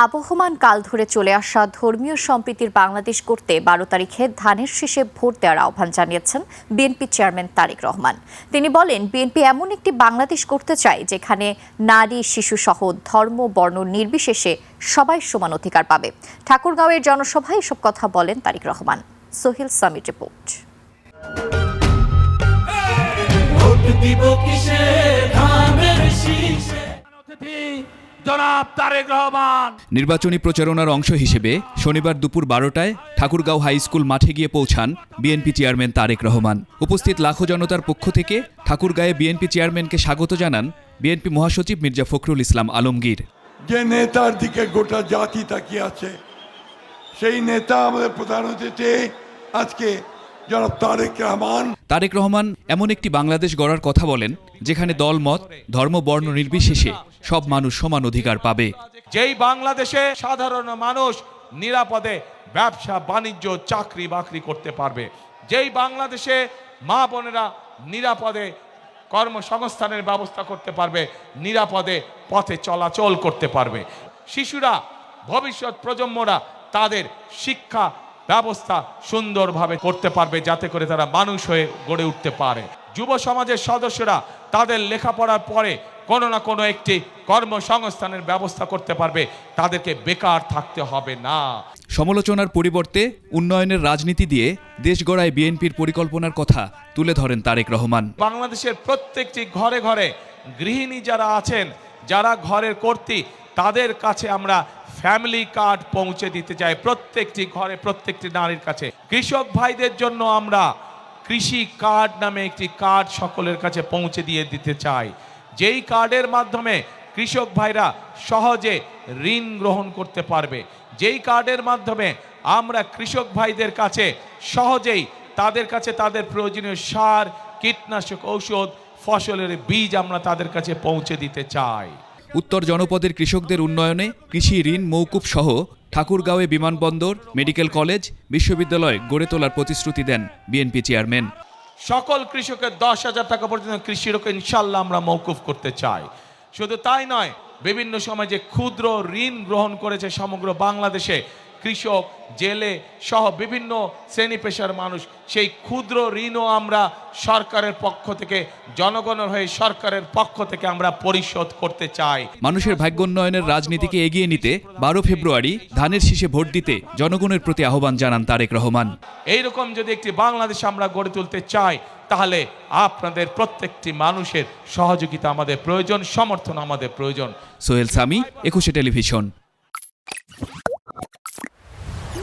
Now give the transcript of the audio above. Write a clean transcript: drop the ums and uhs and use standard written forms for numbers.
আবহমান কাল ধরে চলে আসা ধর্মীয় সম্প্রীতির বাংলাদেশ করতে ১২ তারিখে ধানের শীষে ভোট দেওয়ার আহ্বান জানিয়েছেন বিএনপি চেয়ারম্যান তারেক রহমান। তিনি বলেন, বিএনপি এমন একটি বাংলাদেশ করতে চায় যেখানে নারী শিশু সহ ধর্ম বর্ণ নির্বিশেষে সবাই সমান অধিকার পাবে। ঠাকুরগাঁওয়ের জনসভায় এসব কথা বলেন তারেক রহমান। সোহেল সামির রিপোর্ট। নির্বাচনী প্রচারণার অংশ হিসেবে শনিবার দুপুর ১২টায় ঠাকুরগাঁও হাই স্কুল মাঠে গিয়ে পৌঁছান বিএনপি চেয়ারম্যান তারেক রহমান। উপস্থিত লাখো জনতার পক্ষ থেকে ঠাকুরগাঁয়ে বিএনপি চেয়ারম্যানকে স্বাগত জানান বিএনপি মহাসচিব মির্জা ফখরুল ইসলাম আলমগীর। যে নেতার দিকে গোটা জাতি তাকিয়ে আছে, সেই নেতা আমাদের প্রধান অতিথি আজকে জনাব তারেক রহমান এমন একটি বাংলাদেশ গড়ার কথা বলেন যেখানে দলমত ধর্ম বর্ণ নির্বিশেষে সব মানুষ সমান অধিকার পাবে। যেই বাংলাদেশে সাধারণ মানুষ নিরাপদে ব্যবসা বাণিজ্য চাকরি বাকরি করতে পারবে, যেই বাংলাদেশে মা বোনেরা নিরাপদে কর্মসংস্থানের ব্যবস্থা করতে পারবে, নিরাপদে পথে চলাচল করতে পারবে, শিশুরা ভবিষ্যৎ প্রজন্মরা তাদের শিক্ষা ব্যবস্থা সুন্দরভাবে করতে পারবে যাতে করে তারা মানুষ হয়ে গড়ে উঠতে পারে, যুব সমাজের সদস্যরা তাদের লেখাপড়ার পরে কোনো না কোনো একটি কর্মসংস্থানের ব্যবস্থা করতে পারবে, তাদেরকে বেকার থাকতে হবে না। সমালোচনার পরিবর্তে উন্নয়নের রাজনীতি দিয়ে দেশ গড়ায় বিএনপির পরিকল্পনার কথা তুলে ধরেন তারেক রহমান। বাংলাদেশের প্রত্যেকটি ঘরে ঘরে গৃহিণী যারা আছেন, যারা ঘরের কর্ত্রী, তাদের কাছে আমরা ফ্যামিলি কার্ড পৌঁছে দিতে চাই, প্রত্যেকটি ঘরে প্রত্যেকটি নারীর কাছে। কৃষক ভাইদের জন্য আমরা কৃষি কার্ড নামে একটি কার্ড সকলের কাছে পৌঁছে দিয়ে দিতে চাই, যেই কার্ডের মাধ্যমে কৃষক ভাইরা সহজে ঋণ গ্রহণ করতে পারবে, যেই কার্ডের মাধ্যমে আমরা কৃষক ভাইদের কাছে সহজেই তাদের কাছে তাদের প্রয়োজনীয় সার, কীটনাশক ঔষধ, ফসলের বীজ আমরা তাদের কাছে পৌঁছে দিতে চাই। উত্তর জনপদের কৃষকদের উন্নয়নে কৃষি ঋণ মৌকুফ সহ ঠাকুরগাঁওয়ে বিমানবন্দর, মেডিকেল কলেজ, বিশ্ববিদ্যালয় গড়ে তোলার প্রতিশ্রুতি দেন বিএনপি চেয়ারম্যান। সকল কৃষকের 10,000 টাকা পর্যন্ত কৃষি ঋণ ইনশাল্লাহ আমরা মৌকুফ করতে চাই। শুধু তাই নয়, বিভিন্ন সময় যে ক্ষুদ্র ঋণ গ্রহণ করেছে সমগ্র বাংলাদেশে কৃষক, জেলে সহ বিভিন্ন শ্রেণী পেশার মানুষ, সেই ক্ষুদ্র ঋণও আমরা সরকারের পক্ষ থেকে, জনগণের হয়ে সরকারের পক্ষ থেকে আমরা পরিশোধ করতে চাই। মানুষের ভাগ্যোন্নয়নের রাজনীতিকে এগিয়ে নিতে 12 ফেব্রুয়ারি ধানের শীষে ভোট দিতে জনগণের প্রতি আহ্বান জানান তারেক রহমান। এইরকম যদি একটি বাংলাদেশ আমরা গড়ে তুলতে চাই, তাহলে আপনাদের প্রত্যেকটি মানুষের সহযোগিতা আমাদের প্রয়োজন, সমর্থন আমাদের প্রয়োজন। সোহেল সামি, 21 টেলিভিশন।